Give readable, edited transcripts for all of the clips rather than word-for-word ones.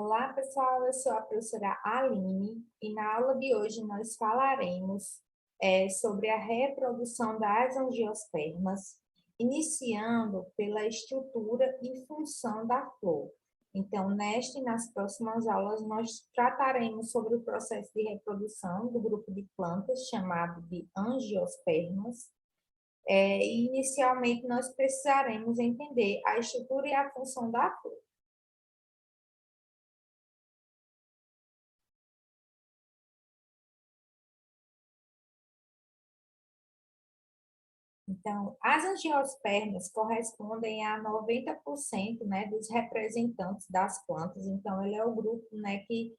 Olá, pessoal, eu sou a professora Aline e na aula de hoje nós falaremos sobre a reprodução das angiospermas, iniciando pela estrutura e função da flor. Então, nesta e nas próximas aulas, nós trataremos sobre o processo de reprodução do grupo de plantas chamado de angiospermas. E inicialmente, nós precisaremos entender a estrutura e a função da flor. Então, as angiospermas correspondem a 90%, né, dos representantes das plantas. Então, ele é o grupo, né, que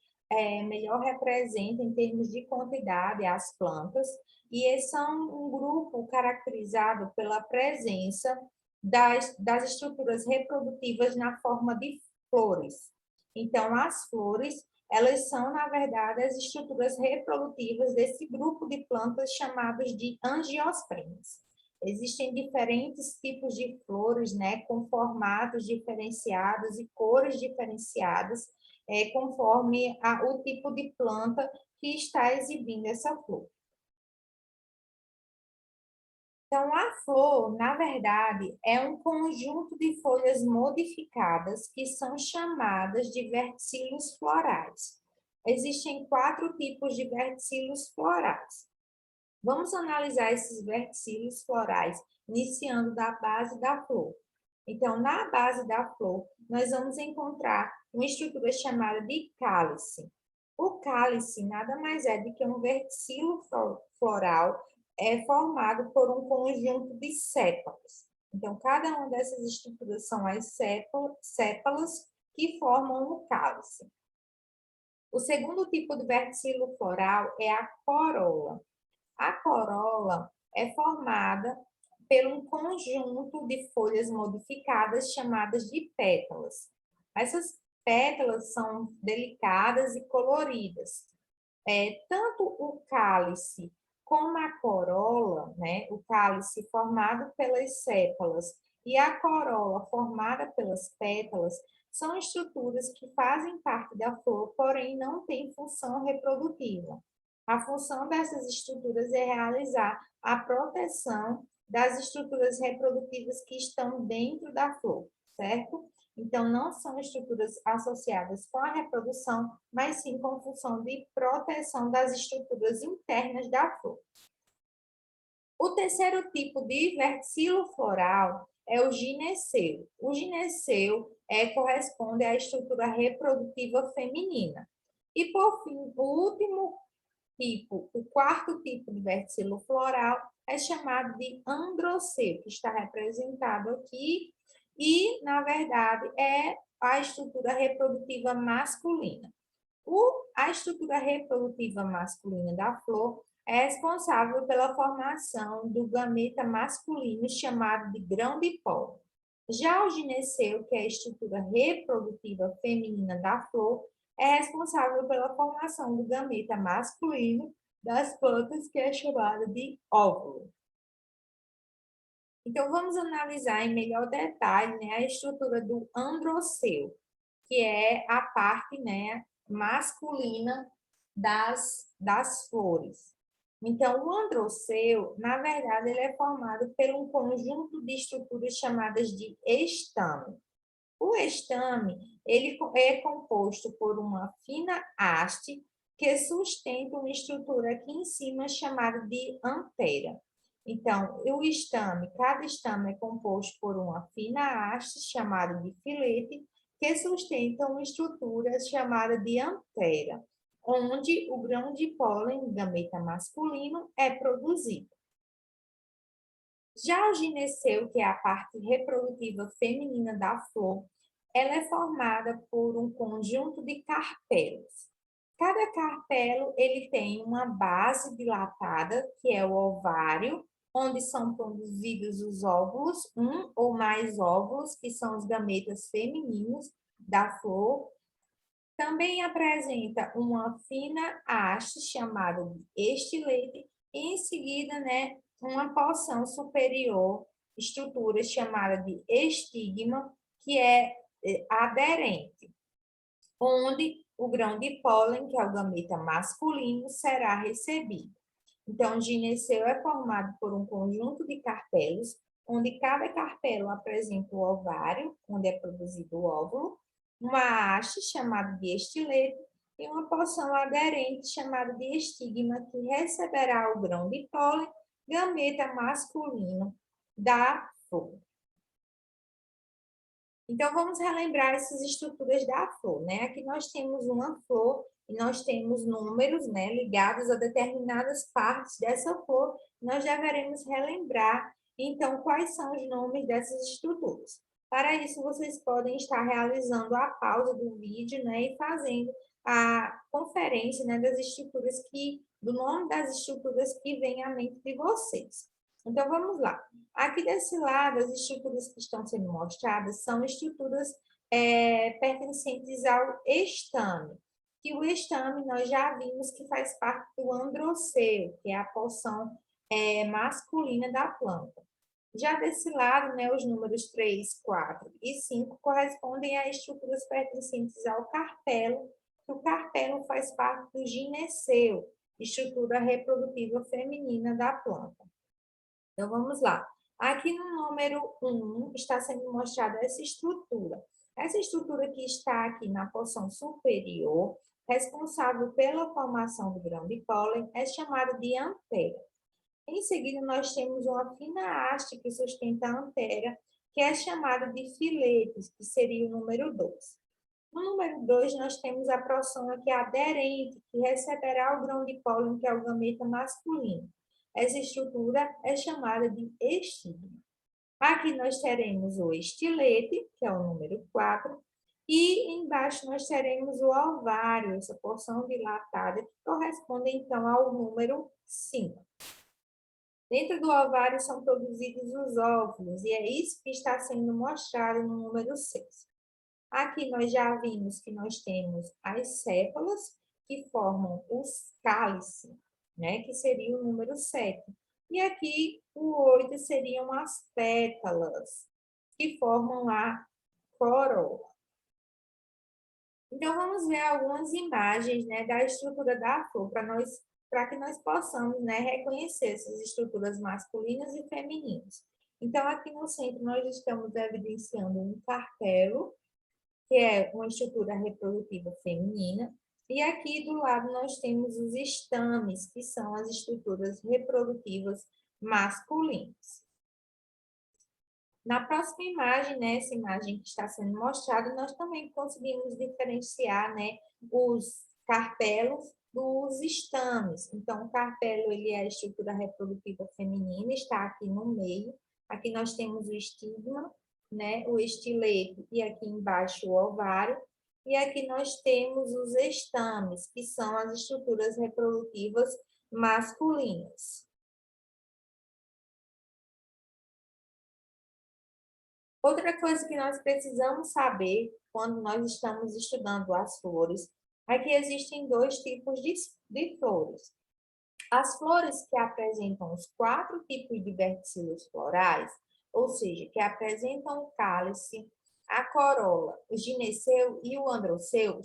melhor representa em termos de quantidade as plantas. E eles são um grupo caracterizado pela presença das estruturas reprodutivas na forma de flores. Então, as flores, elas são, na verdade, as estruturas reprodutivas desse grupo de plantas chamadas de angiospermas. Existem diferentes tipos de flores, né, com formatos diferenciados e cores diferenciadas, conforme o tipo de planta que está exibindo essa flor. Então, a flor, na verdade, é um conjunto de folhas modificadas que são chamadas de verticilos florais. Existem 4 tipos de verticilos florais. Vamos analisar esses verticilos florais, iniciando da base da flor. Então, na base da flor, nós vamos encontrar uma estrutura chamada de cálice. O cálice nada mais é do que um verticilo floral formado por um conjunto de sépalas. Então, cada uma dessas estruturas são as sépalas que formam o cálice. O segundo tipo de verticilo floral é a corola. A corola é formada por um conjunto de folhas modificadas chamadas de pétalas. Essas pétalas são delicadas e coloridas. Tanto o cálice como a corola, né, o cálice formado pelas sépalas e a corola formada pelas pétalas, são estruturas que fazem parte da flor, porém não têm função reprodutiva. A função dessas estruturas é realizar a proteção das estruturas reprodutivas que estão dentro da flor, certo? Então, não são estruturas associadas com a reprodução, mas sim com função de proteção das estruturas internas da flor. O terceiro tipo de verticilo floral é o gineceu. O gineceu corresponde à estrutura reprodutiva feminina. E, por fim, o último tipo, o quarto tipo de verticilo floral é chamado de androceu, que está representado aqui, e, na verdade, é a estrutura reprodutiva masculina. A estrutura reprodutiva masculina da flor é responsável pela formação do gameta masculino chamado de grão de pólen. Já o gineceu, que é a estrutura reprodutiva feminina da flor, é responsável pela formação do gameta masculino das plantas, que é chamado de óvulo. Então, vamos analisar em melhor detalhe, né, a estrutura do androceu, que é a parte, né, masculina das flores. Então, o androceu, na verdade, ele é formado por um conjunto de estruturas chamadas de estame. O estame, ele é composto por uma fina haste que sustenta uma estrutura aqui em cima chamada de antera. Então, cada estame é composto por uma fina haste chamada de filete que sustenta uma estrutura chamada de antera, onde o grão de pólen, gameta masculino, é produzido. Já o gineceu, que é a parte reprodutiva feminina da flor, ela é formada por um conjunto de carpelos. Cada carpelo ele tem uma base dilatada, que é o ovário, onde são produzidos os óvulos, um ou mais óvulos, que são os gametas femininos da flor. Também apresenta uma fina haste chamada de estilete e em seguida, né, uma porção superior, estrutura chamada de estigma, que é aderente. onde o grão de pólen, que é o gameta masculino, será recebido. Então, o gineceu é formado por um conjunto de carpelos, onde cada carpelo apresenta o ovário, onde é produzido o óvulo, uma haste, chamada de estilete, e uma porção aderente, chamada de estigma, que receberá o grão de pólen, gameta masculino da flor. Então, vamos relembrar essas estruturas da flor, né? Aqui nós temos uma flor e nós temos números, né, ligados a determinadas partes dessa flor. Nós deveremos relembrar, então, quais são os nomes dessas estruturas. Para isso, vocês podem estar realizando a pausa do vídeo, né, e fazendo a conferência, né, das estruturas do nome das estruturas que vem à mente de vocês. Então, vamos lá. Aqui desse lado, as estruturas que estão sendo mostradas são estruturas pertencentes ao estame. Que o estame nós já vimos que faz parte do androceu, que é a porção masculina da planta. Já desse lado, né, os números 3, 4 e 5 correspondem a estruturas pertencentes ao carpelo, que o carpelo faz parte do gineceu, estrutura reprodutiva feminina da planta. Então, vamos lá. Aqui no número 1 está sendo mostrada essa estrutura. Essa estrutura que está aqui na porção superior, responsável pela formação do grão de pólen, é chamada de antera. Em seguida, nós temos uma fina haste que sustenta a antera, que é chamada de filetes, que seria o número 2. No número 2, nós temos a porção aqui aderente, que receberá o grão de pólen, que é o gameta masculino. Essa estrutura é chamada de estigma. Aqui nós teremos o estilete, que é o número 4, e embaixo nós teremos o ovário, essa porção dilatada, que corresponde então ao número 5. Dentro do ovário são produzidos os óvulos, e é isso que está sendo mostrado no número 6. Aqui nós já vimos que nós temos as sépalas, que formam os cálices, né? Que seria o número 7. E aqui o 8 seriam as pétalas, que formam a corola. Então, vamos ver algumas imagens, né, da estrutura da flor, para que nós possamos, né, reconhecer essas estruturas masculinas e femininas. Então, aqui no centro, nós estamos evidenciando um carpelo, que é uma estrutura reprodutiva feminina, e aqui do lado nós temos os estames, que são as estruturas reprodutivas masculinas. Na próxima imagem, né, essa imagem que está sendo mostrada, nós também conseguimos diferenciar, né, os carpelos dos estames. Então, o carpelo ele é a estrutura reprodutiva feminina, está aqui no meio. Aqui nós temos o estigma, né, o estilete e aqui embaixo o ovário. E aqui nós temos os estames, que são as estruturas reprodutivas masculinas. Outra coisa que nós precisamos saber quando nós estamos estudando as flores é que existem dois tipos de flores. As flores que apresentam os 4 tipos de verticilos florais, ou seja, que apresentam o cálice, a corola, o gineceu e o androceu,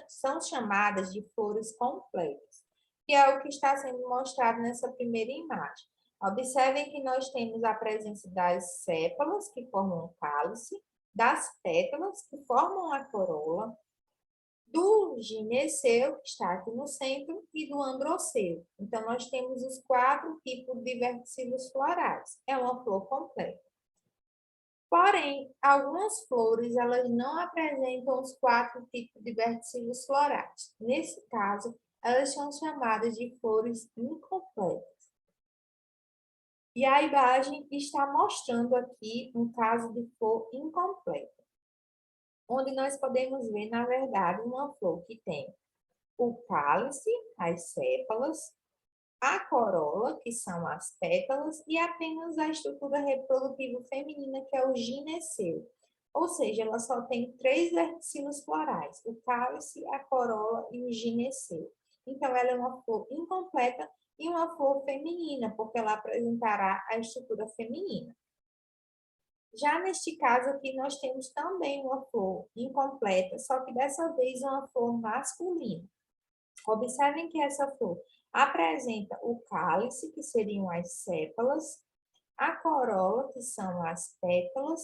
são chamadas de flores completas, que é o que está sendo mostrado nessa primeira imagem. Observem que nós temos a presença das sépalas, que formam o cálice, das pétalas, que formam a corola, do gineceu, que está aqui no centro, e do androceu. Então, nós temos os 4 tipos de verticilos florais. É uma flor completa. Porém, algumas flores, elas não apresentam os 4 tipos de verticilos florais. Nesse caso, elas são chamadas de flores incompletas. E a imagem está mostrando aqui um caso de flor incompleta, onde nós podemos ver, na verdade, uma flor que tem o cálice, as sépalas, a corola, que são as pétalas, e apenas a estrutura reprodutiva feminina, que é o gineceu. Ou seja, ela só tem 3 verticilos florais, o cálice, a corola e o gineceu. Então, ela é uma flor incompleta e uma flor feminina, porque ela apresentará a estrutura feminina. Já neste caso aqui, nós temos também uma flor incompleta, só que dessa vez uma flor masculina. Observem que essa flor apresenta o cálice, que seriam as sépalas, a corola, que são as pétalas,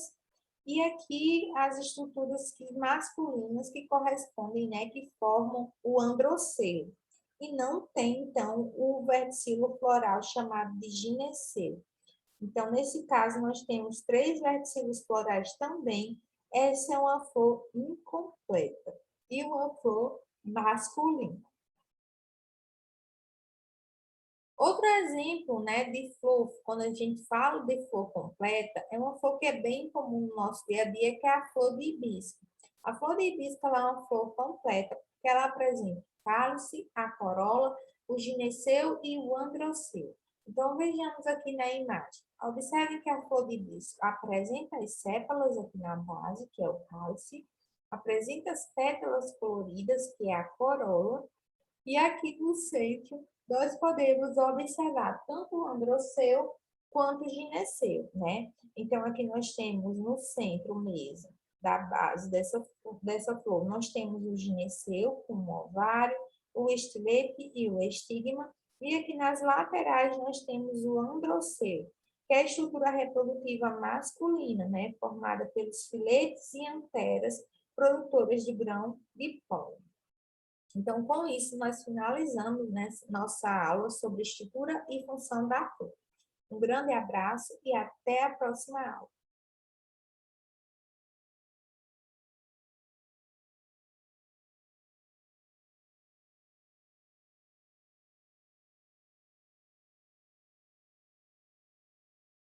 e aqui as estruturas masculinas que correspondem, né, que formam o androceu. E não tem, então, o verticilo floral chamado de gineceu. Então, nesse caso, nós temos 3 verticilos florais também. Essa é uma flor incompleta e uma flor masculina. Outro exemplo, né, de flor, quando a gente fala de flor completa, é uma flor que é bem comum no nosso dia a dia, que é a flor de hibisco. A flor de hibisco ela é uma flor completa, porque ela apresenta o cálice, a corola, o gineceu e o androceu. Então, vejamos aqui na imagem. Observe que a flor de hibisco apresenta as sépalas aqui na base, que é o cálice, apresenta as pétalas coloridas, que é a corola, e aqui no centro, nós podemos observar tanto o androceu quanto o gineceu, né? Então, aqui nós temos no centro mesmo, da base dessa flor, nós temos o gineceu com o ovário, o estilete e o estigma. E aqui nas laterais nós temos o androceu, que é a estrutura reprodutiva masculina, né? Formada pelos filetes e anteras produtoras de grão de pólen. Então, com isso, nós finalizamos, né, nossa aula sobre estrutura e função da flor. Um grande abraço e até a próxima aula.